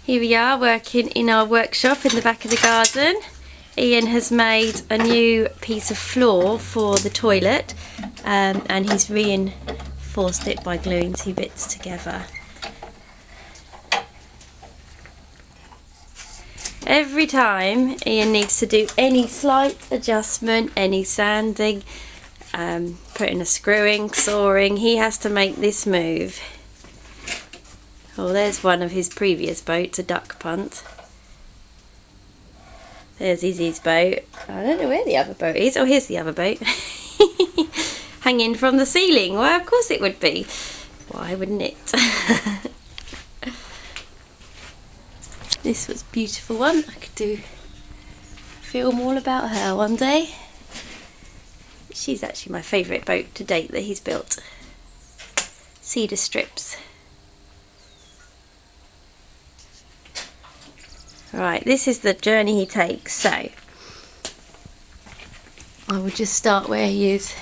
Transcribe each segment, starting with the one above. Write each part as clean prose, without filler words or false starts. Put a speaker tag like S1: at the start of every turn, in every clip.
S1: Here we are working in our workshop in the back of the garden. Ian has made a new piece of floor for the toilet and he's reinforced it by gluing two bits together. Every time Ian needs to do any slight adjustment, any sanding, putting a screwing, sawing, he has to make this move. Oh, there's one of his previous boats, a duck punt. There's Izzy's boat. I don't know where the other boat is. Oh, here's the other boat. Hanging from the ceiling. Well, of course it would be. Why wouldn't it? This was a beautiful one. I could do a film all about her one day. She's actually my favourite boat to date that he's built. Cedar strips. Right, this is the journey he takes, so I will just start where he is.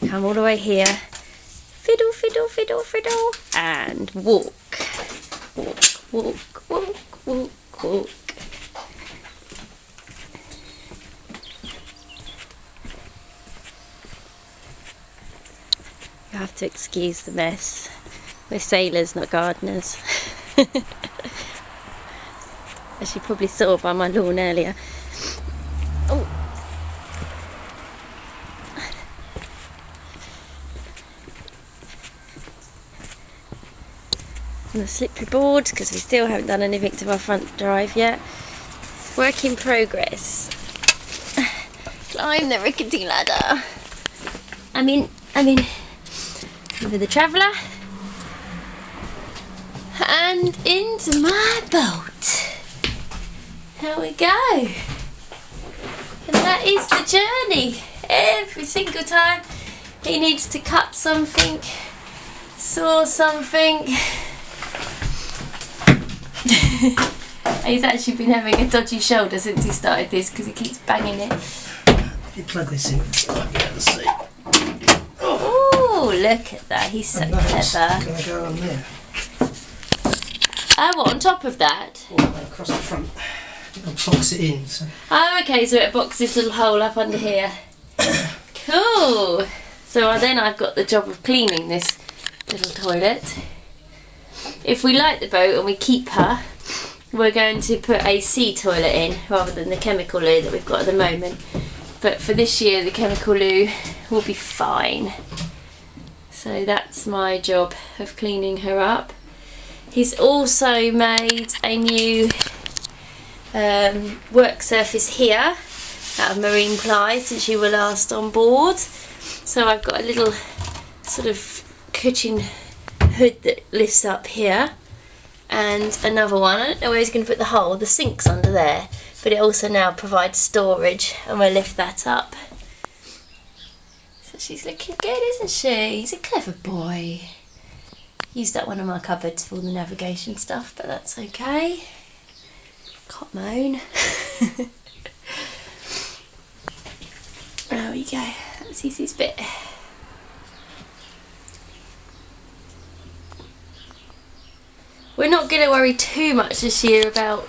S1: Come all the way here. Fiddle, fiddle, fiddle, fiddle, and walk. Walk, walk, walk, walk, walk. You have to excuse the mess. We're sailors, not gardeners. As you probably saw by my lawn earlier. Oh. On the slippery boards because we still haven't done anything to our front drive yet. Work in progress. Climb the rickety ladder. I'm in. Over the traveller. And into my boat. Here we go. And that is the journey. Every single time he needs to cut something, saw something. He's actually been having a dodgy shoulder since he started this because he keeps banging it.
S2: You plug this in so I can get the seat.
S1: Oh, look at that. He's so clever.
S2: Going to go on there.
S1: Oh, what, on top of that?
S2: Or across the front. I'll box it in. So.
S1: Oh, okay, so it boxes this little hole up under here. Cool. So then I've got the job of cleaning this little toilet. If we like the boat and we keep her, we're going to put a sea toilet in rather than the chemical loo that we've got at the moment. But for this year, the chemical loo will be fine. So that's my job of cleaning her up. He's also made a new work surface here out of marine ply since you were last on board. So I've got a little sort of kitchen hood that lifts up here and another one. I don't know where he's going to put the hole. The sink's under there, but it also now provides storage and we'll lift that up. So she's looking good, isn't she? He's a clever boy. Used up one of my cupboards for all the navigation stuff, but that's okay. Can't moan. There we go. That's Izzy's bit. We're not going to worry too much this year about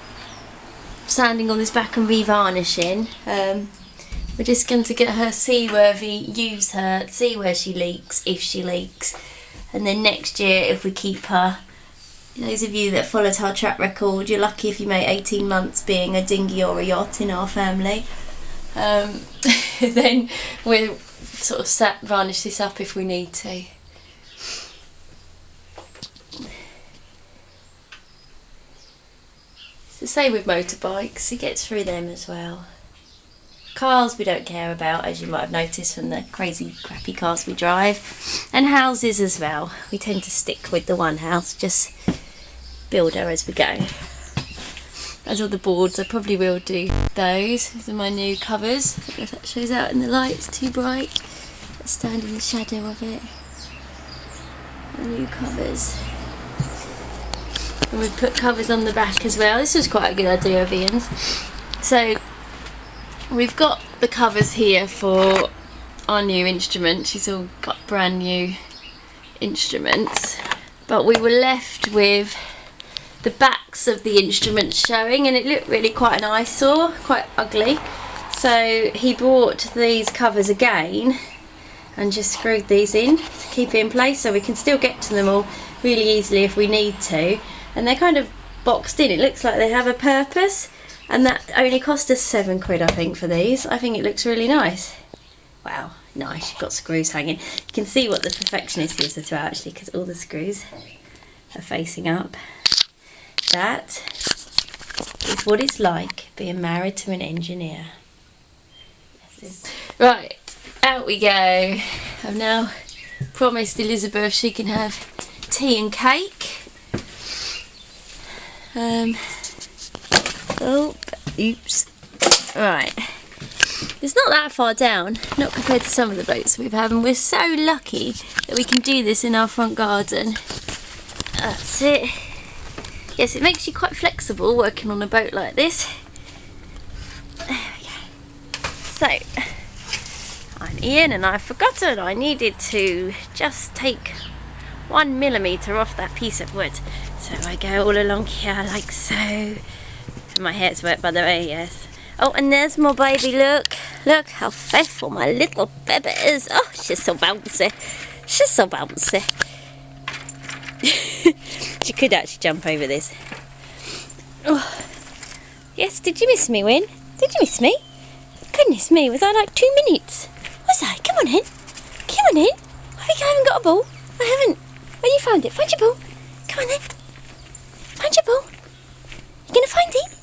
S1: sanding on this back and revarnishing. We're just going to get her seaworthy, use her, see where she leaks, if she leaks. And then next year, if we keep her, those of you that followed our track record, you're lucky if you make 18 months being a dinghy or a yacht in our family. Then we'll sort of varnish this up if we need to. It's the same with motorbikes, he gets through them as well. Cars we don't care about, as you might have noticed from the crazy crappy cars we drive, and houses as well. We tend to stick with the one house, just build her as we go. As all the boards, I probably will do those. These are my new covers. I don't know if that shows out in the light, it's too bright. Let's stand in the shadow of it. The new covers. And we've put covers on the back as well. This was quite a good idea of Ian's. So we've got the covers here for our new instrument. She's all got brand new instruments. but we were left with the backs of the instruments showing, and it looked really quite an eyesore, quite ugly. So he brought these covers again and just screwed these in to keep it in place, so we can still get to them all really easily if we need to. And they're kind of boxed in. It looks like they have a purpose, and that only cost us £7 I think for these. I think it looks really nice. Wow, nice. You've got screws hanging. You can see what the perfectionist is as well, actually, because all the screws are facing up. That is what it's like being married to an engineer. Right, out we go. I've now promised Elizabeth she can have tea and cake. Oh, oops. Right. It's not that far down, not compared to some of the boats we've had, and we're so lucky that we can do this in our front garden. That's it. Yes, it makes you quite flexible working on a boat like this. There we go. So, I'm Ian, and I've forgotten I needed to just take 1 millimetre off that piece of wood. So I go all along here like so. And my hair's wet, by the way, yes. Oh, and there's my baby, look. Look how faithful my little baby is. Oh, she's so bouncy. She's so bouncy. She could actually jump over this. Oh. Yes, did you miss me, Win? Did you miss me? Goodness me, was I like 2 minutes? Was I? Come on in. Come on in. I think I haven't got a ball. I haven't. Where you found it? Find your ball. Come on then. Find your ball. You gonna find it?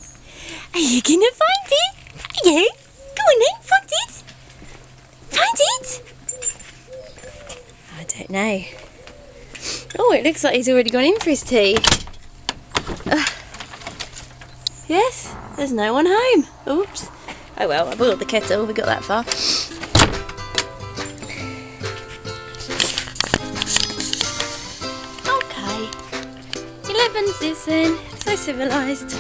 S1: Are you gonna find it? Are you? Go on then, find it. Find it. I don't know. Oh, it looks like he's already gone in for his tea. Yes, there's no one home. Oops. Oh well, I boiled the kettle, we got that far. Okay. 11's this then. So civilised.